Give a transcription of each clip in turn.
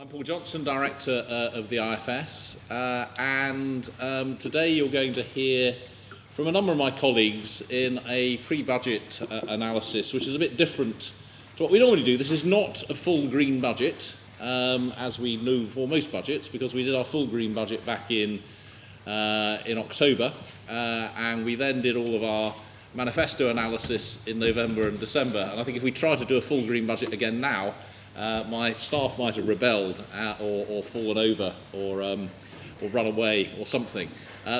I'm Paul Johnson, Director of the IFS, and today you're going to hear from a number of my colleagues in a pre-budget analysis, which is a bit different to what we normally do. This is not a full green budget, as we do for most budgets, because we did our full green budget back in October, and we then did all of our manifesto analysis in November and December. And I think if we try to do a full green budget again now, my staff might have rebelled or fallen over or run away or something.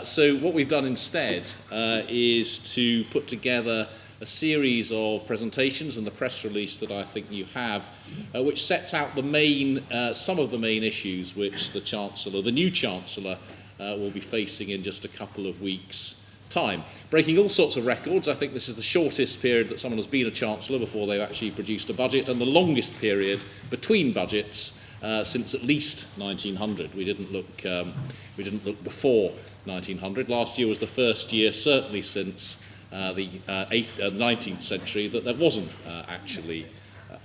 So what we've done instead is to put together a series of presentations and the press release that I think you have, which sets out the main, some of the main issues which the Chancellor, the new Chancellor, will be facing in just a couple of weeks' time. Breaking all sorts of records. I think this is the shortest period that someone has been a Chancellor before they've actually produced a budget, and the longest period between budgets since at least 1900. We didn't look before 1900. Last year was the first year, certainly since the 19th century, that there wasn't actually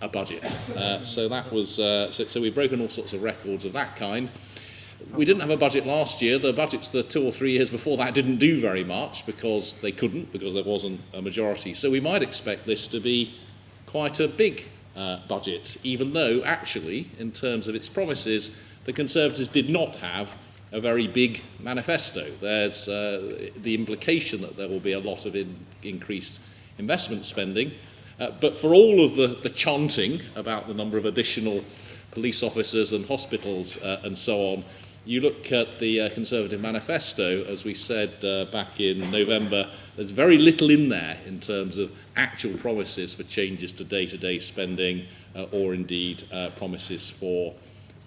a budget. So that was so we've broken all sorts of records of that kind. We didn't have a budget last year. The budgets the 2 or 3 years before that didn't do very much because they couldn't, because there wasn't a majority. So we might expect this to be quite a big budget, even though actually, in terms of its promises, the Conservatives did not have a very big manifesto. There's the implication that there will be a lot of increased investment spending, but for all of the chanting about the number of additional police officers and hospitals and so on, you look at the Conservative manifesto, as we said back in November, there's very little in there in terms of actual promises for changes to day-to-day spending or indeed promises for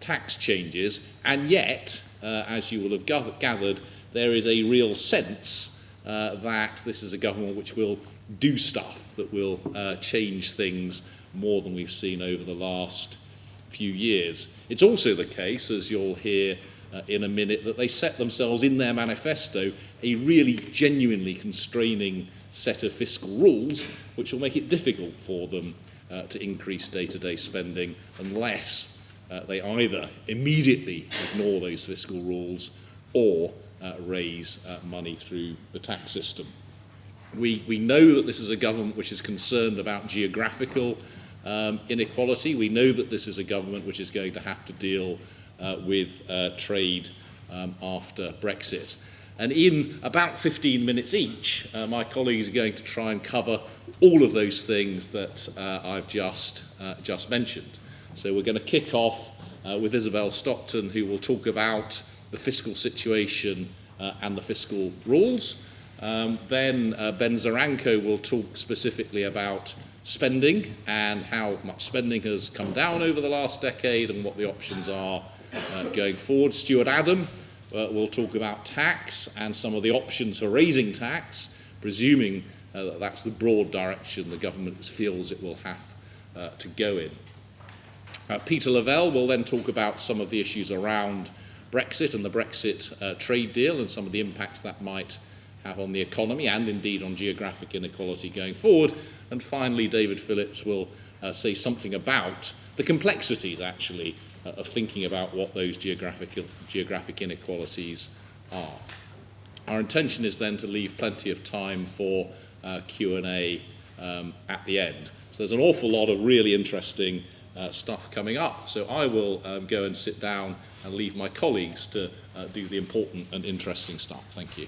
tax changes. And yet, as you will have gathered, there is a real sense that this is a government which will do stuff, that will change things more than we've seen over the last few years. It's also the case, as you'll hear in a minute, that they set themselves in their manifesto a really genuinely constraining set of fiscal rules, which will make it difficult for them to increase day-to-day spending unless they either immediately ignore those fiscal rules or raise money through the tax system. We know that this is a government which is concerned about geographical inequality. We know that this is a government which is going to have to deal with trade after Brexit. And in about 15 minutes each, my colleagues are going to try and cover all of those things that I've just mentioned. So we're going to kick off with Isabel Stockton, who will talk about the fiscal situation and the fiscal rules. Then Ben Zaranko will talk specifically about spending and how much spending has come down over the last decade and what the options are going forward. Stuart Adam will talk about tax and some of the options for raising tax, presuming that that's the broad direction the government feels it will have to go in. Peter Lavelle will then talk about some of the issues around Brexit and the Brexit trade deal and some of the impacts that might have on the economy and indeed on geographic inequality going forward. And finally, David Phillips will say something about the complexities, actually, of thinking about what those geographic inequalities are. Our intention is then to leave plenty of time for Q&A at the end. So there's an awful lot of really interesting stuff coming up. So I will go and sit down and leave my colleagues to do the important and interesting stuff. Thank you.